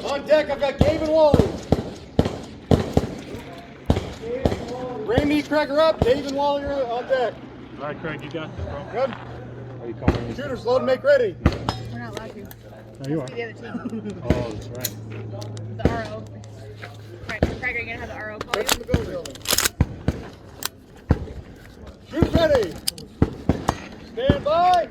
On deck, I've got Gabe and Wally. Bring me Cracker up, Dave and Wally are on deck. All right, Craig, you got this, bro. Good. Are you coming? Shooters, load and make ready. We're not allowed to. No, you are. The other team. Oh, that's right. The RO. Craig, are you going to have the RO call you? From the building. Shoot ready. Stand by.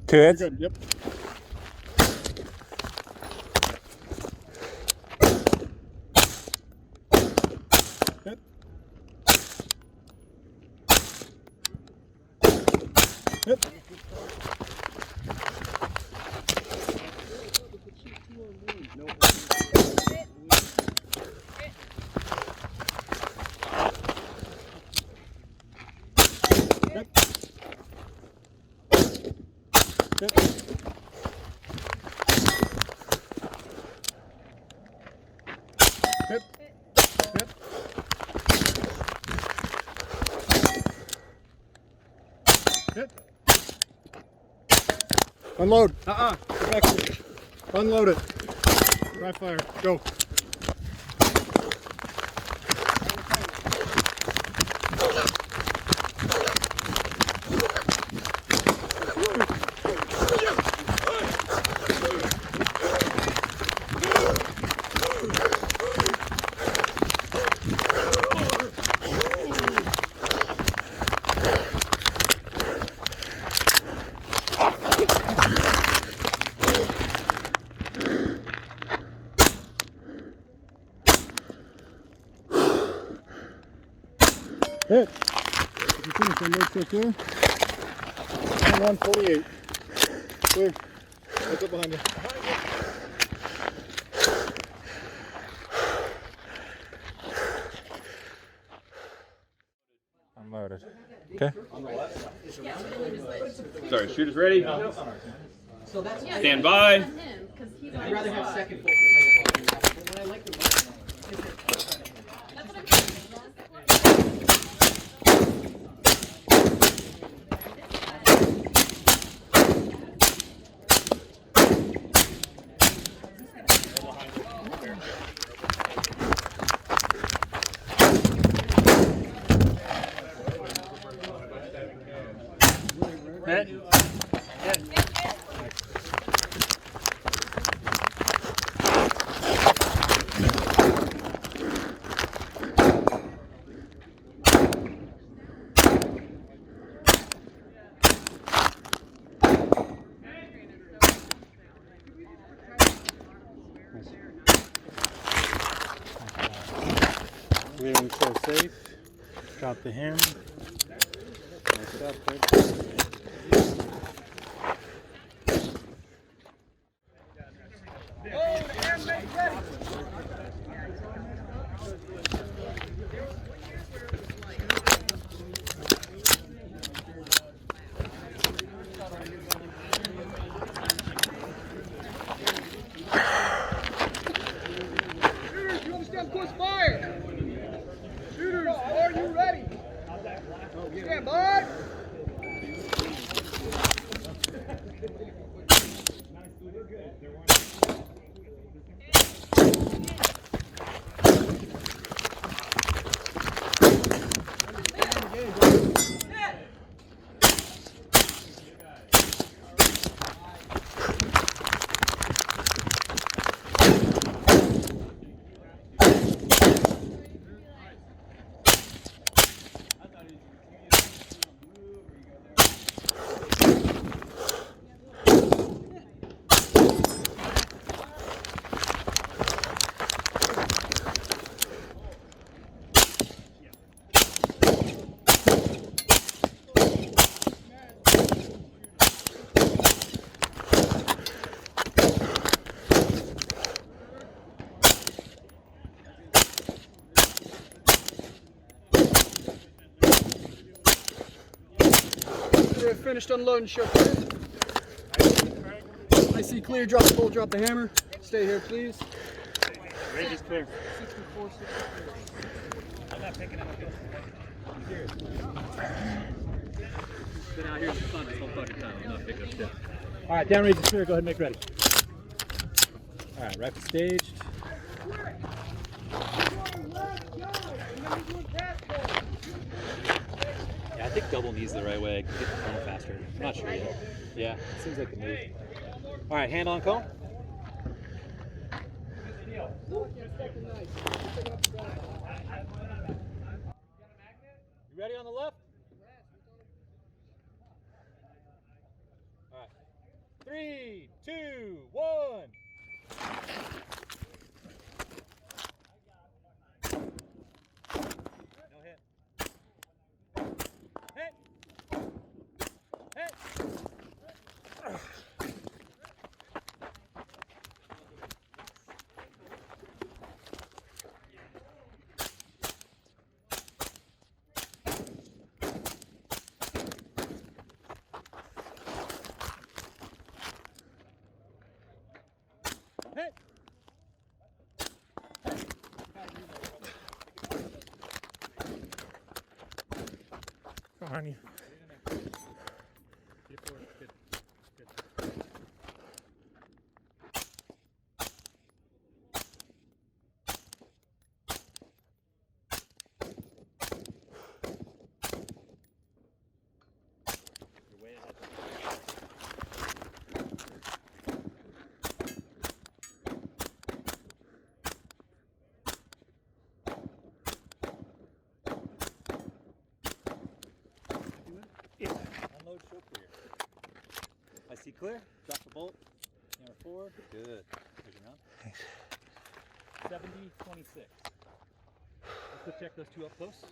Two hits? Good, yep. Hit. Hit. Hit. Hit. Hit. Hit. Unload. Unload it. Dry fire. Go. Hit. Did you finish on those two clear? 148. Clear. What's up behind you? Unloaded. Okay. Sorry, shooters ready? Stand by. I'd rather have second focus. When I like the Hit. Leaving so safe. Drop the ham. Nice up, good. Shooters, you understand course fire? Shooters, are you ready? Stand by. Finished unloading, show. I see clear, drop the bolt, drop the hammer. Stay here, please. Range is clear. 64, 64. I'm not picking up. Been out here in the sun this whole fucking time. I'm not picking up shit. All right, down range is clear. Go ahead and make ready. All right, rifle staged. Yeah, I think double knee's the right way. Get the cone faster. I'm not sure yet. Yeah, it seems like the move. All right, hand on cone. You ready on the left? All right. 3, 2, 1. No hit. Hit. Hit. Hit. Come on, you. Get forward. Good. Good. You're way ahead. Unload, show clear. I see clear. Drop the bolt. Hammer forward. Good. There's your mount. 70, 26. Let's go check those two up close.